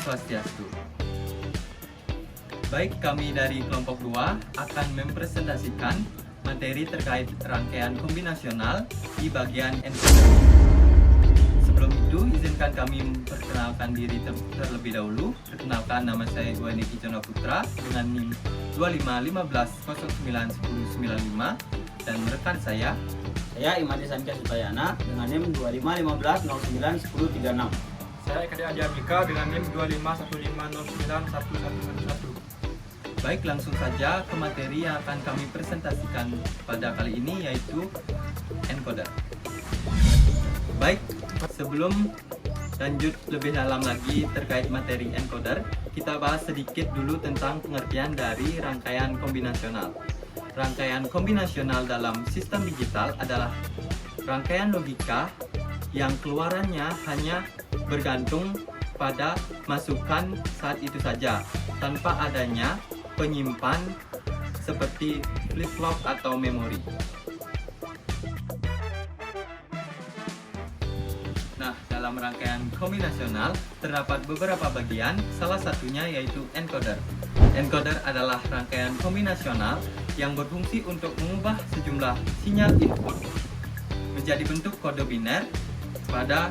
Swastiastu. Baik, kami dari kelompok 2 akan mempresentasikan materi terkait rangkaian kombinasional di bagian encoder. Sebelum itu, izinkan kami memperkenalkan diri terlebih dahulu. Perkenalkan, nama saya Guani Kicona Putra dengan NIM 2515091095 dan rekan saya Imade Sanca Sutayana dengan NIM 2515091036. Saya Eka Adi Abdika dengan NIM 2515091111. Baik, langsung saja ke materi yang akan kami presentasikan pada kali ini, yaitu encoder. Baik, sebelum lanjut lebih dalam lagi terkait materi encoder, kita bahas sedikit dulu tentang pengertian dari rangkaian kombinasional. Rangkaian kombinasional dalam sistem digital adalah rangkaian logika yang keluarannya hanya bergantung pada masukan saat itu saja, tanpa adanya penyimpan seperti flip-flop atau memori. Nah, dalam rangkaian kombinasional terdapat beberapa bagian, salah satunya yaitu encoder. Encoder adalah rangkaian kombinasional yang berfungsi untuk mengubah sejumlah sinyal input menjadi bentuk kode biner pada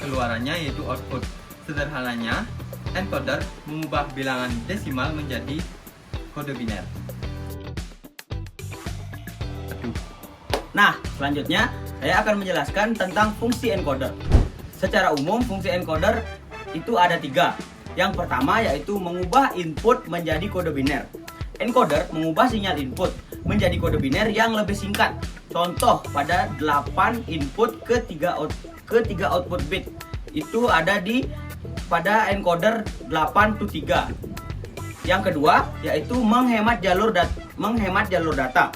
keluarannya yaitu output. Sederhananya, encoder mengubah bilangan desimal menjadi kode biner. Nah, selanjutnya saya akan menjelaskan tentang fungsi encoder. Secara umum, fungsi encoder itu ada 3. Yang pertama yaitu mengubah input menjadi kode biner. Encoder mengubah sinyal input menjadi kode biner yang lebih singkat. Contoh pada 8 input ke 3 output bit. Itu ada pada encoder 8 to 3. Yang kedua yaitu menghemat jalur data.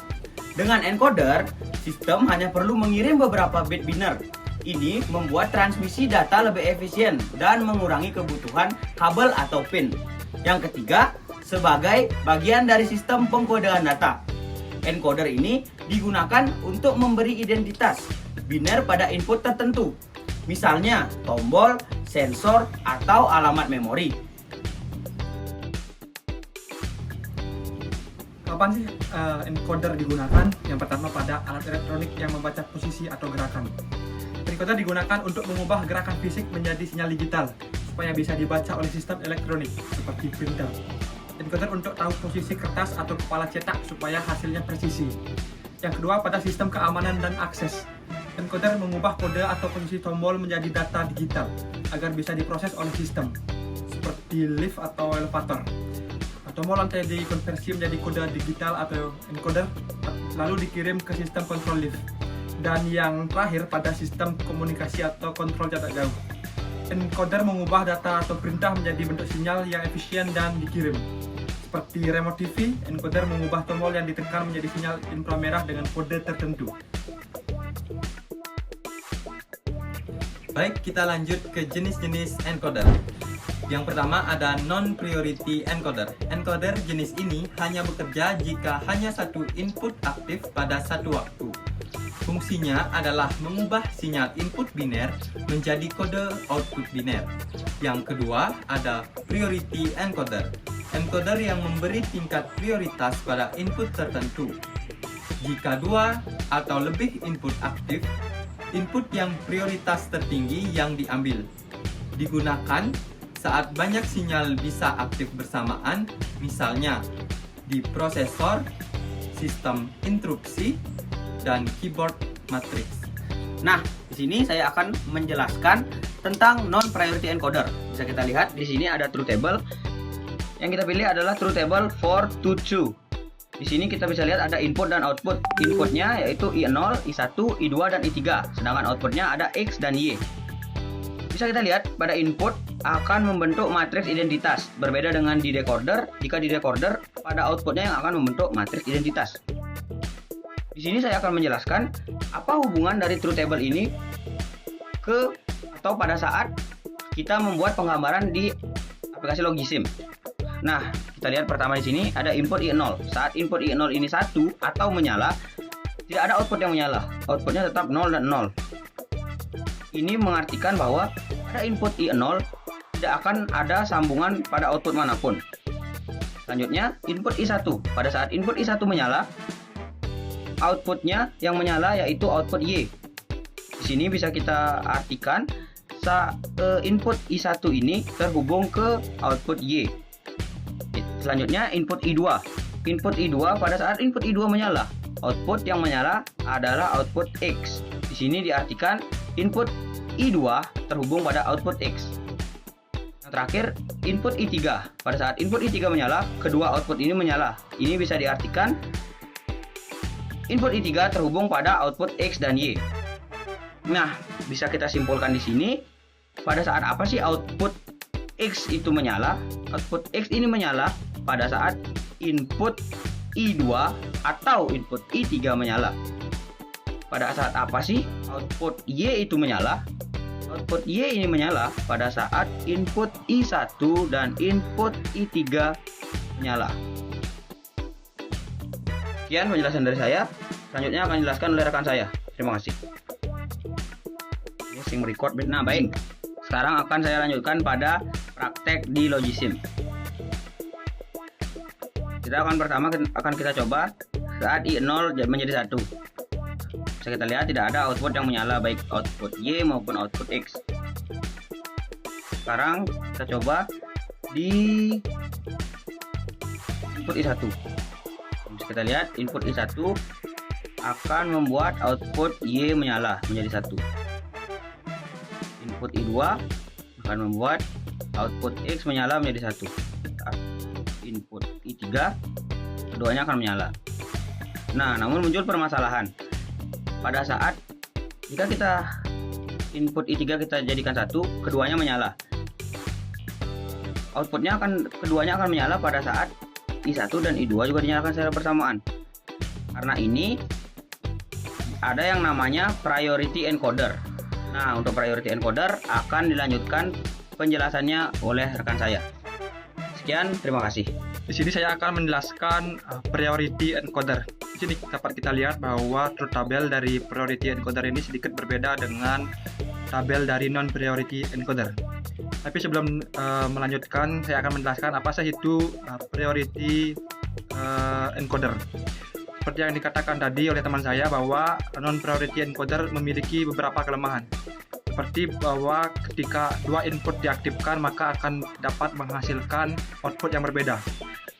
Dengan encoder, sistem hanya perlu mengirim beberapa bit biner. Ini membuat transmisi data lebih efisien dan mengurangi kebutuhan kabel atau pin. Yang ketiga, sebagai bagian dari sistem pengkodean data. Encoder ini digunakan untuk memberi identitas biner pada input tertentu. Misalnya tombol, sensor, atau alamat memori. Kapan sih encoder digunakan? Yang pertama pada alat elektronik yang membaca posisi atau gerakan. Encoder digunakan untuk mengubah gerakan fisik menjadi sinyal digital supaya bisa dibaca oleh sistem elektronik seperti printer. Encoder untuk tahu posisi kertas atau kepala cetak supaya hasilnya presisi. Yang kedua pada sistem keamanan dan akses. Encoder mengubah kode atau posisi tombol menjadi data digital agar bisa diproses oleh sistem seperti lift atau elevator. Tombol lantai dikonversi menjadi kode digital atau encoder lalu dikirim ke sistem kontrol lift. Dan yang terakhir pada sistem komunikasi atau kontrol jarak jauh. Encoder mengubah data atau perintah menjadi bentuk sinyal yang efisien dan dikirim. Seperti remote TV, encoder mengubah tombol yang ditekan menjadi sinyal inframerah dengan kode tertentu. Baik, kita lanjut ke jenis-jenis encoder. Yang pertama ada non-priority encoder. Encoder jenis ini hanya bekerja jika hanya satu input aktif pada satu waktu. Fungsinya adalah mengubah sinyal input biner menjadi kode output biner. Yang kedua ada priority encoder. Encoder yang memberi tingkat prioritas pada input tertentu. Jika 2 atau lebih input aktif, input yang prioritas tertinggi yang diambil. Digunakan saat banyak sinyal bisa aktif bersamaan, misalnya di prosesor, sistem instruksi, dan keyboard matrix. Nah, di sini saya akan menjelaskan tentang non-priority encoder. Bisa kita lihat di sini ada truth table. Yang kita pilih adalah truth table 4 to 2. Di sini kita bisa lihat ada input dan output. Inputnya yaitu I0, I1, I2, dan I3. Sedangkan outputnya ada X dan Y. Bisa kita lihat pada input akan membentuk matriks identitas. Berbeda dengan di decoder, jika di decoder pada outputnya yang akan membentuk matriks identitas. Di sini saya akan menjelaskan apa hubungan dari truth table ini pada saat kita membuat penggambaran di aplikasi Logisim. Nah, kita lihat pertama di sini ada input I0. Saat input I0 ini 1 atau menyala, tidak ada output yang menyala. Outputnya tetap 0 dan 0. Ini mengartikan bahwa pada input I0 tidak akan ada sambungan pada output manapun. Selanjutnya, input I1. Pada saat input I1 menyala, outputnya yang menyala yaitu output Y. Di sini bisa kita artikan input I1 ini terhubung ke output Y. Selanjutnya, input I2. Input I2, pada saat input I2 menyala, output yang menyala adalah output X. Di sini diartikan input I2 terhubung pada output X. Yang terakhir, input I3. Pada saat input I3 menyala, kedua output ini menyala. Ini bisa diartikan input I3 terhubung pada output X dan Y. Nah, bisa kita simpulkan di sini, pada saat apa sih output X itu menyala? Output X ini menyala pada saat input I2 atau input I3 menyala. Pada saat apa sih output Y itu menyala? Output Y ini menyala pada saat input I1 dan input I3 menyala. Sekian penjelasan dari saya. Selanjutnya akan dijelaskan oleh rekan saya. Terima kasih. Ini sing record. Nah, baik. Sekarang akan saya lanjutkan pada praktek di Logisim. Kita akan kita coba saat I0 menjadi 1. Bisa kita lihat tidak ada output yang menyala, baik output Y maupun output X. Sekarang kita coba di input I1. Bisa kita lihat input I1 akan membuat output Y menyala menjadi 1. Input I2 akan membuat output X menyala menjadi 1. Input I3 keduanya akan menyala. Nah, namun muncul permasalahan. Pada saat jika kita input I3 kita jadikan 1, keduanya menyala. Keduanya akan menyala pada saat I1 dan I2 juga dinyalakan secara bersamaan. Karena ini ada yang namanya priority encoder. Nah, untuk priority encoder akan dilanjutkan penjelasannya oleh rekan saya. Sekian, terima kasih. Di sini saya akan menjelaskan priority encoder. Di sini dapat kita lihat bahwa truth table dari priority encoder ini sedikit berbeda dengan tabel dari non priority encoder. Tapi sebelum melanjutkan, saya akan menjelaskan apa saja itu priority encoder. Seperti yang dikatakan tadi oleh teman saya bahwa non priority encoder memiliki beberapa kelemahan. Seperti bahwa ketika dua input diaktifkan maka akan dapat menghasilkan output yang berbeda.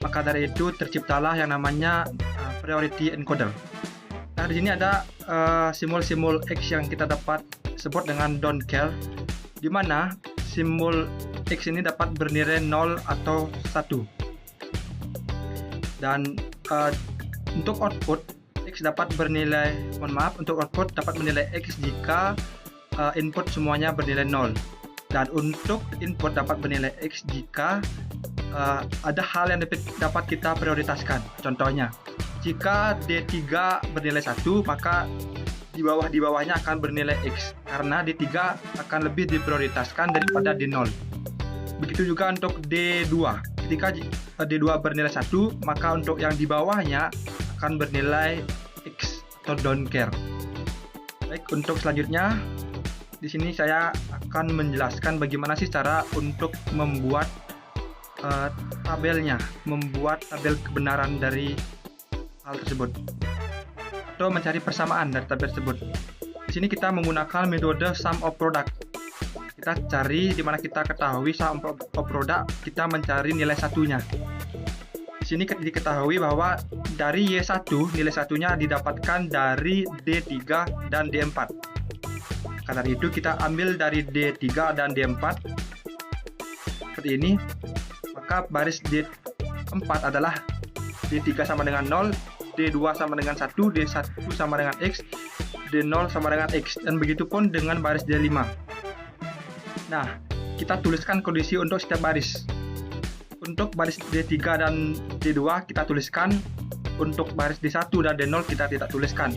Maka dari itu terciptalah yang namanya priority encoder. Nah, di sini ada simbol-simbol X yang kita dapat sebut dengan don't care, di mana simbol X ini dapat bernilai 0 atau 1. Dan untuk output X dapat bernilai, untuk output dapat bernilai X jika input semuanya bernilai 0. Dan untuk input dapat bernilai X jika ada hal yang dapat kita prioritaskan. Contohnya, jika D3 bernilai 1, maka di bawahnya akan bernilai X, karena D3 akan lebih diprioritaskan daripada D0. Begitu juga untuk D2. Ketika D2 bernilai 1, maka untuk yang di bawahnya akan bernilai X atau don't care. Baik, untuk selanjutnya di sini saya akan menjelaskan bagaimana sih cara untuk membuat tabelnya, membuat tabel kebenaran dari hal tersebut, atau mencari persamaan dari tabel tersebut. Di sini kita menggunakan metode sum of product. Kita cari di mana kita ketahui sum of product, kita mencari nilai satunya. Di sini diketahui bahwa dari Y1 nilai satunya didapatkan dari D3 dan D4. Karena itu kita ambil dari D3 dan D4 seperti ini. Maka baris D4 adalah D3 sama dengan 0, D2 sama dengan 1, D1 sama dengan X, D0 sama dengan X, dan begitu pun dengan baris D5. Nah, kita tuliskan kondisi untuk setiap baris. Untuk baris D3 dan D2 kita tuliskan, untuk baris D1 dan D0 kita tidak tuliskan,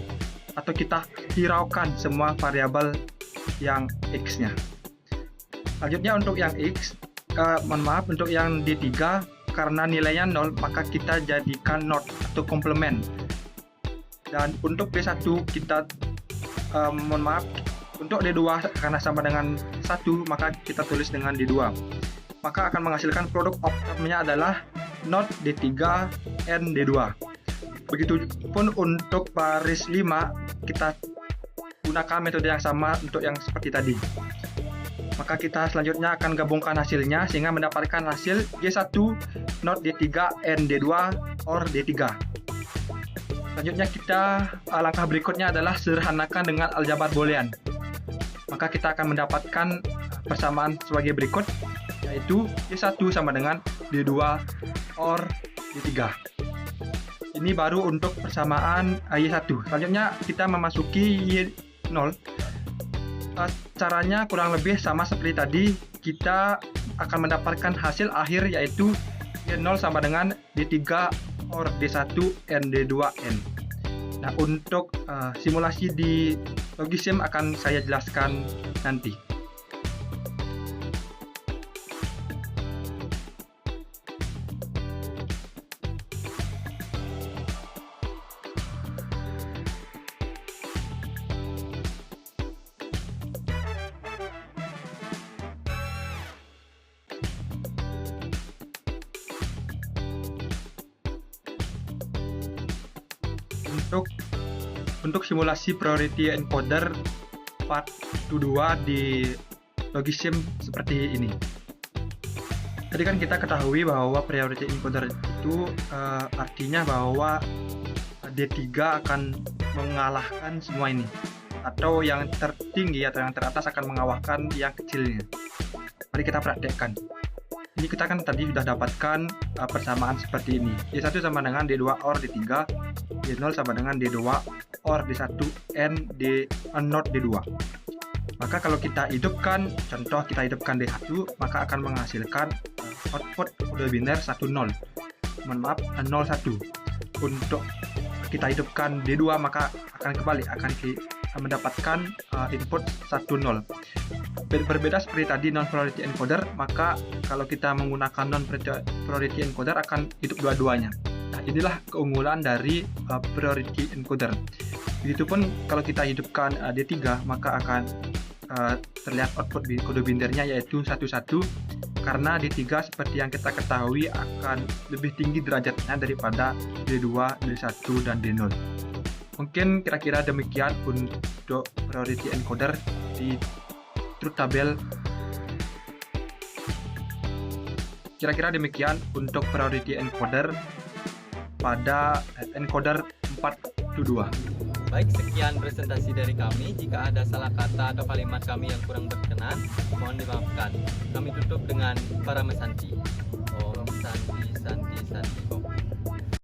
atau kita hiraukan semua variabel yang X-nya. Selanjutnya untuk yang X, untuk yang D3, karena nilainya 0, maka kita jadikan not atau komplement. Dan untuk D1 kita untuk D2 karena sama dengan D1 maka kita tulis dengan D2. Maka akan menghasilkan produk optimnya adalah not D3 N D2. Begitupun untuk baris 5 kita gunakan metode yang sama untuk yang seperti tadi. Maka kita selanjutnya akan gabungkan hasilnya sehingga mendapatkan hasil G1 not D3 N D2 or D3. Selanjutnya langkah berikutnya adalah sederhanakan dengan aljabar boolean. Maka kita akan mendapatkan persamaan sebagai berikut, yaitu Y1 sama dengan D2 or D3. Ini baru untuk persamaan Y1. Selanjutnya kita memasuki Y0. Caranya kurang lebih sama seperti tadi. Kita akan mendapatkan hasil akhir yaitu Y0 sama dengan D3 or D1 N D2N. Nah, untuk simulasi di Logisim akan saya jelaskan nanti. Untuk simulasi priority encoder part 2 di Logisim seperti ini. Tadi kan kita ketahui bahwa priority encoder itu artinya bahwa D3 akan mengalahkan semua ini, atau yang tertinggi atau yang teratas akan mengalahkan yang kecilnya. Mari kita praktekkan. Ini kita kan tadi sudah dapatkan persamaan seperti ini. Y1 sama dengan D2 or D3, Y0 sama dengan D2 or D1 N D not D2. Maka kalau kita hidupkan, contoh kita hidupkan D1, maka akan menghasilkan output kode biner 10. Mohon maaf, 01. Untuk kita hidupkan D2 maka akan kebalik, akan mendapatkan input 10. Berbeda seperti tadi non priority encoder, maka kalau kita menggunakan non priority encoder akan hidup dua-duanya. Nah, inilah keunggulan dari priority encoder. Begitupun kalau kita hidupkan D3 maka akan terlihat output kode bindernya yaitu 11, karena D3 seperti yang kita ketahui akan lebih tinggi derajatnya daripada D2, D1 dan D0. Mungkin kira-kira demikian untuk priority encoder di truth table. Kira-kira demikian untuk priority encoder pada encoder 4.2. Baik, sekian presentasi dari kami. Jika ada salah kata atau kalimat kami yang kurang berkenan, mohon dimaafkan. Kami tutup dengan para mesanti.